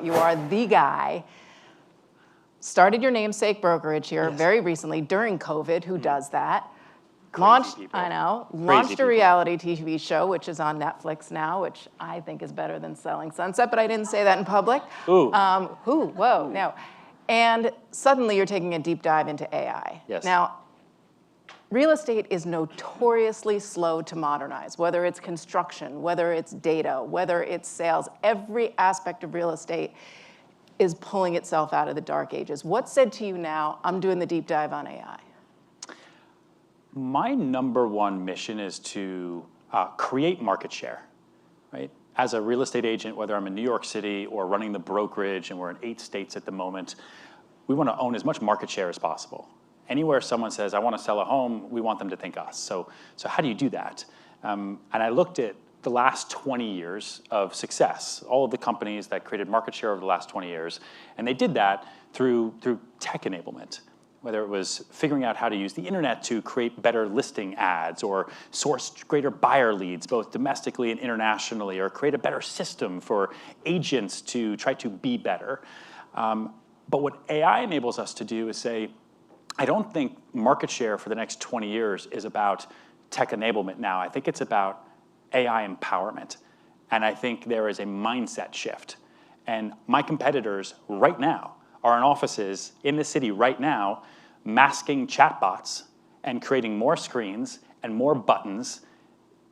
You are the guy. Started your namesake brokerage here very recently during COVID. Who does that? Launched a reality TV show, which is on Netflix now, which I think is better than Selling Sunset, but I didn't say that in public. No. And suddenly you're taking a deep dive into AI. Yes. Now, real estate is notoriously slow to modernize, whether it's construction, whether it's data, whether it's sales. Every aspect of real estate is pulling itself out of the dark ages. What said to you now, I'm doing the deep dive on AI? My number one mission is to create market share, right? As a real estate agent, whether I'm in New York City or running the brokerage, and we're in 8 states at the moment, we want to own as much market share as possible. Anywhere someone says, I want to sell a home, we want them to think us. So how do you do that? And I looked at the last 20 years of success, all of the companies that created market share over the last 20 years, and they did that through tech enablement. Whether it was figuring out how to use the internet to create better listing ads or source greater buyer leads, both domestically and internationally, or create a better system for agents to try to be better. But what AI enables us to do is say, I don't think market share for the next 20 years is about tech enablement now. I think it's about AI empowerment. And I think there is a mindset shift. And my competitors right now are in offices in the city right now masking chatbots and creating more screens and more buttons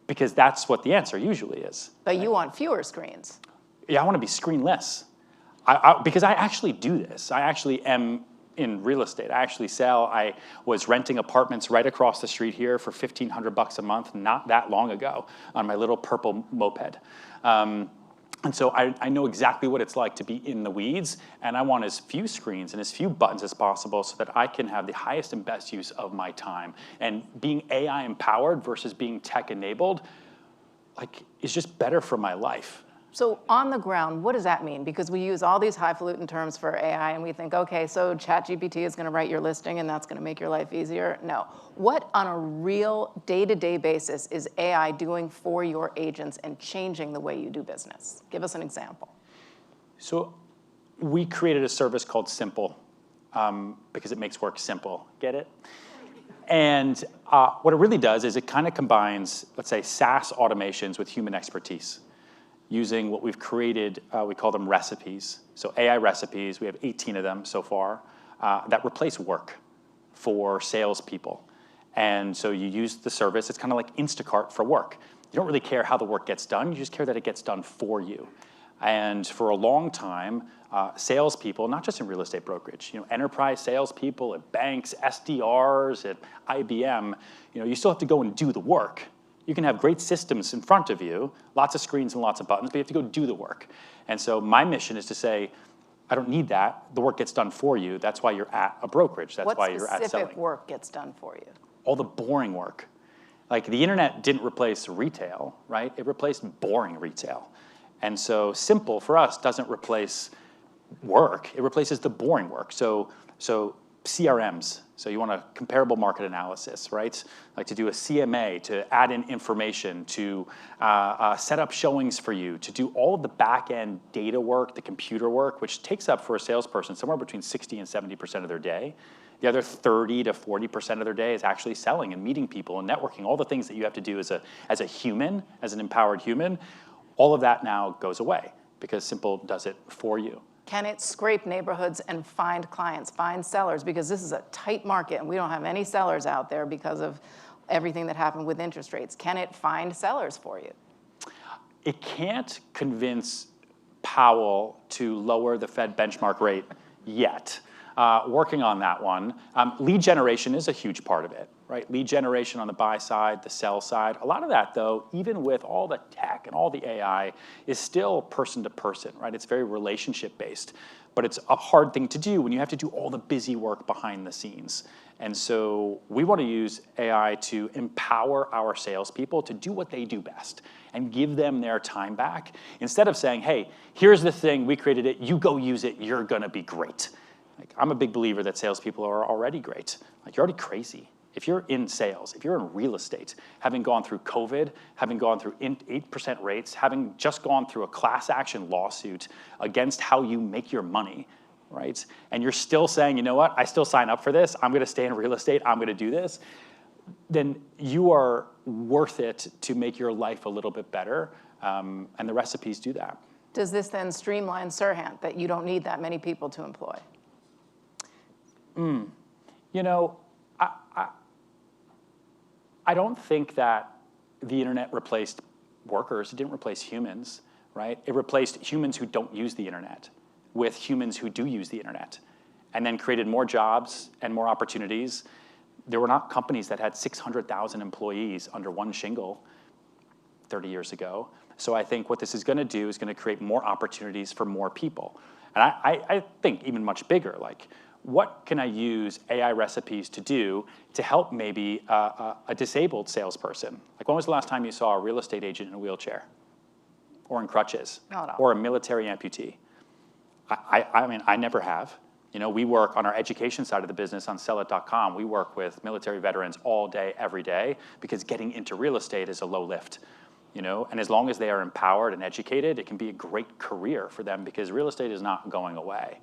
because that's what the answer usually is. But you want fewer screens. Yeah, I want to be screenless. Because I actually do this. I actually am in real estate. I actually sell. I was renting apartments right across the street here for $1,500 a month not that long ago on my little purple moped. And so I know exactly what it's like to be in the weeds, and I want as few screens and as few buttons as possible so that I can have the highest and best use of my time. And being AI empowered versus being tech enabled, is just better for my life. So on the ground, what does that mean? Because we use all these highfalutin terms for AI and we think, okay, so ChatGPT is going to write your listing and that's going to make your life easier. No. What on a real day-to-day basis is AI doing for your agents and changing the way you do business? Give us an example. So we created a service called Simple because it makes work simple. Get it? And what it really does is it kind of combines, let's say, SaaS automations with human expertise. Using what we've created, we call them recipes. So AI recipes, we have 18 of them so far, that replace work for salespeople. And so you use the service, it's kind of like Instacart for work. You don't really care how the work gets done, you just care that it gets done for you. And for a long time, salespeople, not just in real estate brokerage, enterprise salespeople at banks, SDRs, at IBM, you still have to go and do the work. You can have great systems in front of you, lots of screens and lots of buttons, but you have to go do the work. And so my mission is to say, I don't need that. The work gets done for you. That's why you're at a brokerage. That's why you're at selling. What specific work gets done for you? All the boring work. Like the internet didn't replace retail, right? It replaced boring retail. And so Simple for us doesn't replace work. It replaces the boring work. So CRMs, so you want a comparable market analysis, right? Like to do a CMA, to add in information, to set up showings for you, to do all of the back-end data work, the computer work, which takes up for a salesperson somewhere between 60 and 70% of their day. The other 30 to 40% of their day is actually selling and meeting people and networking, all the things that you have to do as a human, as an empowered human. All of that now goes away because Simple does it for you. Can it scrape neighborhoods and find clients, find sellers? Because this is a tight market and we don't have any sellers out there because of everything that happened with interest rates. Can it find sellers for you? It can't convince Powell to lower the Fed benchmark rate yet. Working on that one. Lead generation is a huge part of it, right? Lead generation on the buy side, the sell side. A lot of that, though, even with all the tech and all the AI, is still person to person, right? It's very relationship based, but it's a hard thing to do when you have to do all the busy work behind the scenes. And so we want to use AI to empower our salespeople to do what they do best and give them their time back instead of saying, hey, here's the thing, we created it, you go use it, you're going to be great. I'm a big believer that salespeople are already great. You're already crazy. if you're in sales, if you're in real estate, having gone through COVID, having gone through 8% rates, having just gone through a class action lawsuit against how you make your money, right? And you're still saying, you know what, I still sign up for this, I'm gonna stay in real estate, I'm gonna do this, then you are worth it to make your life a little bit better, and the recipes do that. Does this then streamline Serhant, that you don't need that many people to employ? You know, I don't think that the internet replaced workers. It didn't replace humans, right? It replaced humans who don't use the internet with humans who do use the internet, and then created more jobs and more opportunities. There were not companies that had 600,000 employees under one shingle 30 years ago. So I think what this is gonna do is gonna create more opportunities for more people. And I think even much bigger, like, what can I use AI recipes to do to help maybe a disabled salesperson? Like, when was the last time you saw a real estate agent in a wheelchair? Or in crutches? Not at all. Or a military amputee? I mean, I never have. You know, we work on our education side of the business on sellit.com. We work with military veterans all day, every day, because getting into real estate is a low lift. You know, and as long as they are empowered and educated, it can be a great career for them, because real estate is not going away.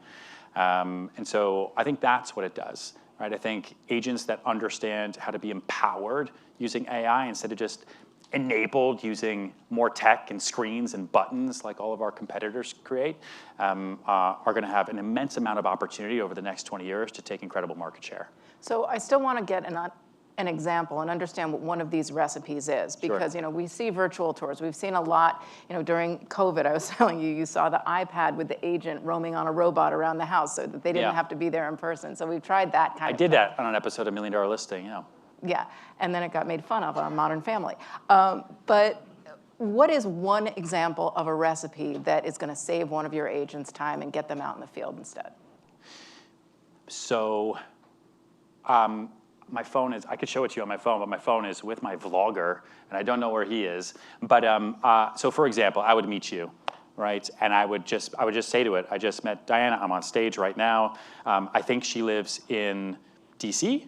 And so I think that's what it does, right? I think agents that understand how to be empowered using AI instead of just enabled using more tech and screens and buttons like all of our competitors create, are gonna have an immense amount of opportunity over the next 20 years to take incredible market share. So I still want to get an example and understand what one of these recipes is, because Sure. you know, we see virtual tours. We've seen a lot, you know, during COVID, I was telling you, you saw the iPad with the agent roaming on a robot around the house so that they didn't Yeah. have to be there in person. So we've tried that kind I of did thing. that on an episode of $1 Million Listing, yeah. Yeah, and then it got made fun of on Modern Family. But what is one example of a recipe that is gonna save one of your agents time and get them out in the field instead? So, my phone is, I could show it to you on my phone, but my phone is with my vlogger, and I don't know where he is. But, so for example, I would meet you, right? And I would just say to it, I just met Diana, I'm on stage right now. I think she lives in DC.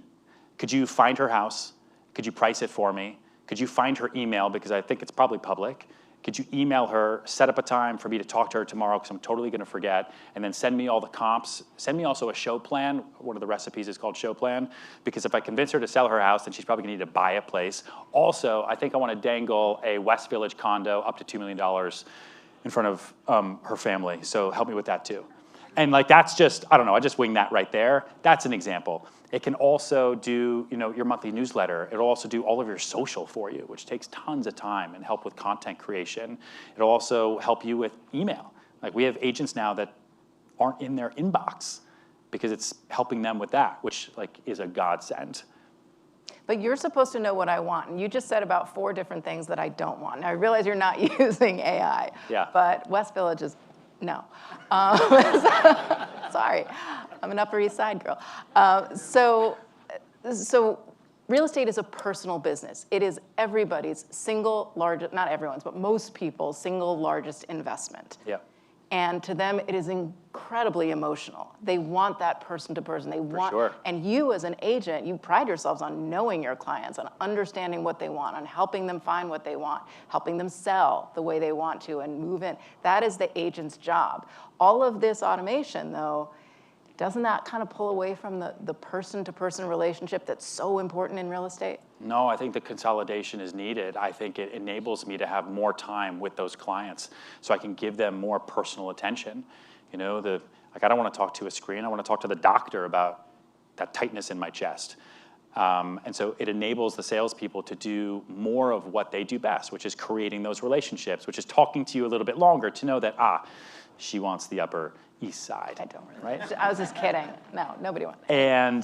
Could you find her house? Could you price it for me? Could you find her email, because I think it's probably public? Could you email her, set up a time for me to talk to her tomorrow, because I'm totally gonna forget, and then send me all the comps. Send me also a show plan. One of the recipes is called show plan, because if I convince her to sell her house, then she's probably gonna need to buy a place. Also, I think I wanna dangle a West Village condo up to $2 million in front of her family, so help me with that too. And like, that's just, I don't know, I just wing that right there. That's an example. It can also do, you know, your monthly newsletter. It'll also do all of your social for you, which takes tons of time, and help with content creation. It'll also help you with email. Like, we have agents now that aren't in their inbox because it's helping them with that, which like is a godsend. But you're supposed to know what I want, and you just said about 4 different things that I don't want. Now, I realize you're not using AI, Yeah. but West Village is, no. Sorry, I'm an Upper East Side girl. So real estate is a personal business. It is everybody's single largest, not everyone's, but most people's single largest investment. Yeah. And to them, it is incredibly emotional. They want that person to person. They want, sure. and you as an agent, you pride yourselves on knowing your clients, on understanding what they want, on helping them find what they want, helping them sell the way they want to and move in. That is the agent's job. All of this automation, though, doesn't that kind of pull away from the person-to-person relationship that's so important in real estate? No, I think the consolidation is needed. I think it enables me to have more time with those clients, so I can give them more personal attention. You know, like, I don't want to talk to a screen. I want to talk to the doctor about that tightness in my chest. And so it enables the salespeople to do more of what they do best, which is creating those relationships, which is talking to you a little bit longer to know that, she wants the Upper East Side. I don't really. Right? I was just kidding. No, nobody wants. And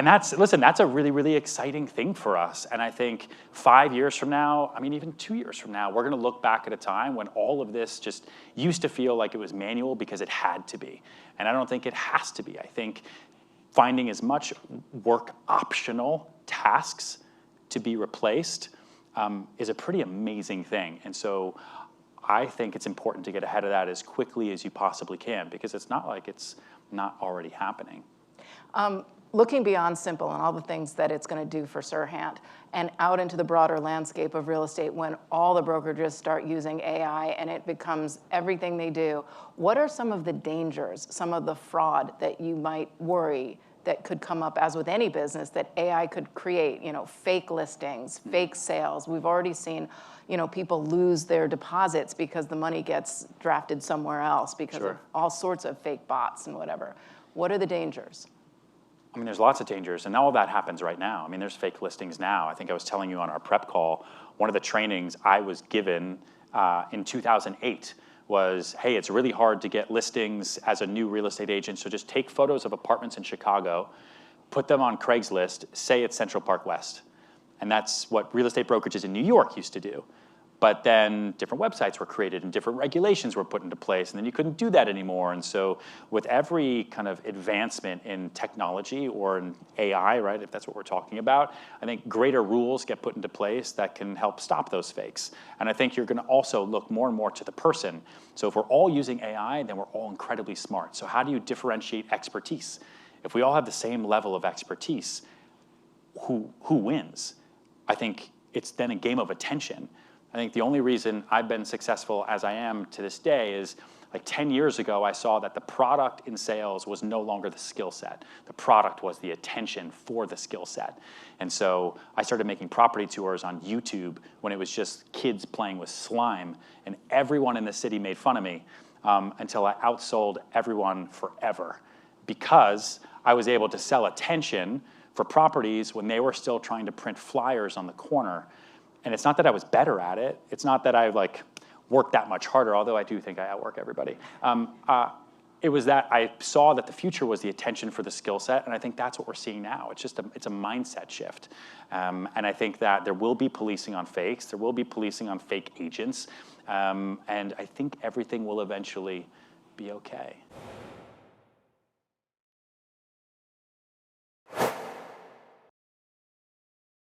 that's a really, really exciting thing for us. And I think 5 years from now, I mean, even 2 years from now, we're gonna look back at a time when all of this just used to feel like it was manual because it had to be. And I don't think it has to be. I think finding as much work optional tasks to be replaced is a pretty amazing thing. And so I think it's important to get ahead of that as quickly as you possibly can, because it's not like it's not already happening. looking beyond Simple and all the things that it's going to do for Serhant and out into the broader landscape of real estate when all the brokerages start using AI and it becomes everything they do, what are some of the dangers, some of the fraud that you might worry that could come up, as with any business, that AI could create, fake listings, fake sales? We've already seen, people lose their deposits because the money gets drafted somewhere else because of all sorts of fake bots and whatever. What are the dangers? I mean, there's lots of dangers, and all of that happens right now. I mean, there's fake listings now. I think I was telling you on our prep call, one of the trainings I was given in 2008 was, hey, it's really hard to get listings as a new real estate agent, so just take photos of apartments in Chicago, put them on Craigslist, say it's Central Park West. And that's what real estate brokerages in New York used to do. But then different websites were created and different regulations were put into place, and then you couldn't do that anymore. And so with every kind of advancement in technology or in AI, right, if that's what we're talking about, I think greater rules get put into place that can help stop those fakes. And I think you're going to also look more and more to the person. So if we're all using AI, then we're all incredibly smart. So how do you differentiate expertise? If we all have the same level of expertise, who wins? I think it's then a game of attention. I think the only reason I've been successful as I am to this day is like 10 years ago, I saw that the product in sales was no longer the skill set. The product was the attention for the skill set. And so I started making property tours on YouTube when it was just kids playing with slime, and everyone in the city made fun of me until I outsold everyone forever because I was able to sell attention for properties when they were still trying to print flyers on the corner. And it's not that I was better at it. It's not that I worked that much harder, although I do think I outwork everybody. It was that I saw that the future was the attention for the skill set, and I think that's what we're seeing now. It's just it's a mindset shift. And I think that there will be policing on fakes. There will be policing on fake agents. And I think everything will eventually be okay.